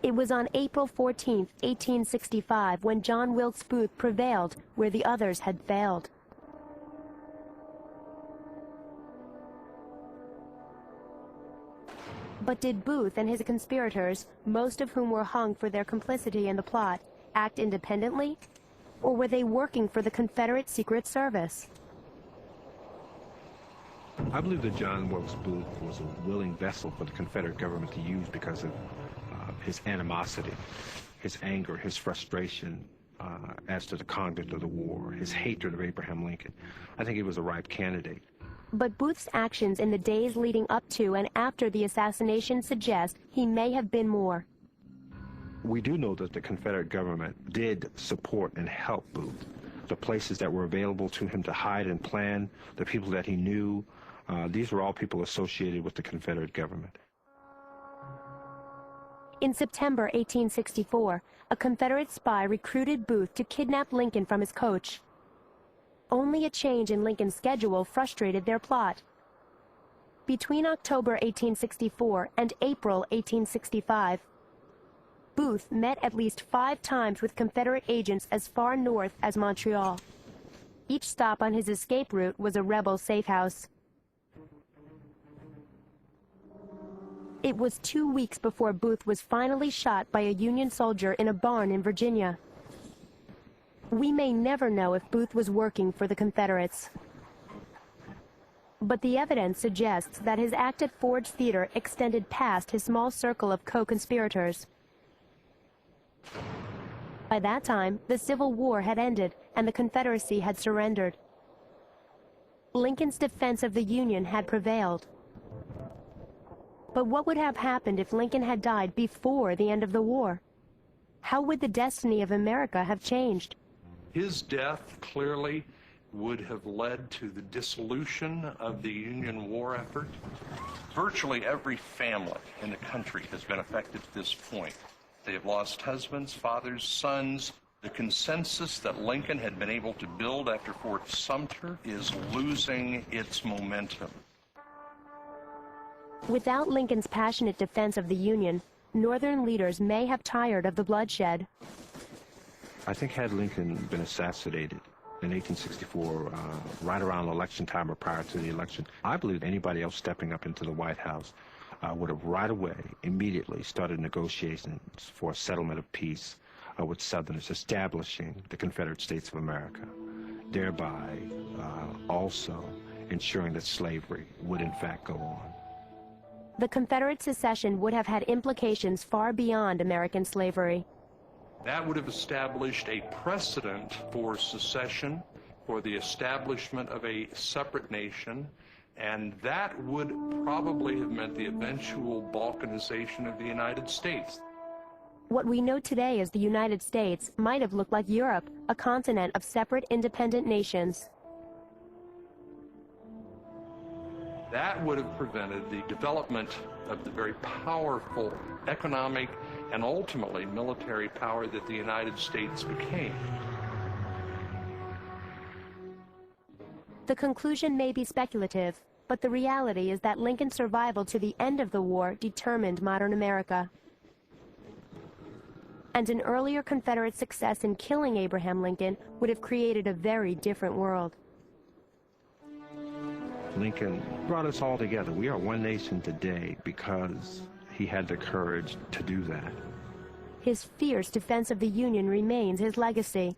It was on April 14, 1865, when John Wilkes Booth prevailed where the others had failed. But did Booth and his conspirators, most of whom were hung for their complicity in the plot, act independently? Or were they working for the Confederate Secret Service? I believe that John Wilkes Booth was a willing vessel for the Confederate government to use because of his animosity, his anger, his frustration as to the conduct of the war, his hatred of Abraham Lincoln. I think he was a ripe candidate. But Booth's actions in the days leading up to and after the assassination suggest he may have been more. We do know that the Confederate government did support and help Booth. The places that were available to him to hide and plan, the people that he knew, these were all people associated with the Confederate government. In September 1864, a Confederate spy recruited Booth to kidnap Lincoln from his coach. Only a change in Lincoln's schedule frustrated their plot. Between October 1864 and April 1865, Booth met at least 5 times with Confederate agents as far north as Montreal. Each stop on his escape route was a rebel safe house. It was 2 weeks before Booth was finally shot by a Union soldier in a barn in Virginia. We may never know if Booth was working for the Confederates. But the evidence suggests that his act at Ford's Theater extended past his small circle of co-conspirators. By that time, the Civil War had ended and the Confederacy had surrendered. Lincoln's defense of the Union had prevailed. But what would have happened if Lincoln had died before the end of the war? How would the destiny of America have changed? His death clearly would have led to the dissolution of the Union war effort. Virtually every family in the country has been affected to this point. They have lost husbands, fathers, sons. The consensus that Lincoln had been able to build after Fort Sumter is losing its momentum. Without Lincoln's passionate defense of the Union, Northern leaders may have tired of the bloodshed. I think had Lincoln been assassinated in 1864, right around election time or prior to the election, I believe anybody else stepping up into the White House would have right away, immediately started negotiations for a settlement of peace with Southerners, establishing the Confederate States of America, thereby also ensuring that slavery would in fact go on. The Confederate secession would have had implications far beyond American slavery. That would have established a precedent for secession, for the establishment of a separate nation, and that would probably have meant the eventual balkanization of the United States. What we know today as the United States might have looked like Europe, a continent of separate independent nations. That would have prevented the development of the very powerful economic and ultimately military power that the United States became. The conclusion may be speculative, but the reality is that Lincoln's survival to the end of the war determined modern America. And an earlier Confederate success in killing Abraham Lincoln would have created a very different world. Lincoln brought us all together. We are one nation today because he had the courage to do that. His fierce defense of the Union remains his legacy.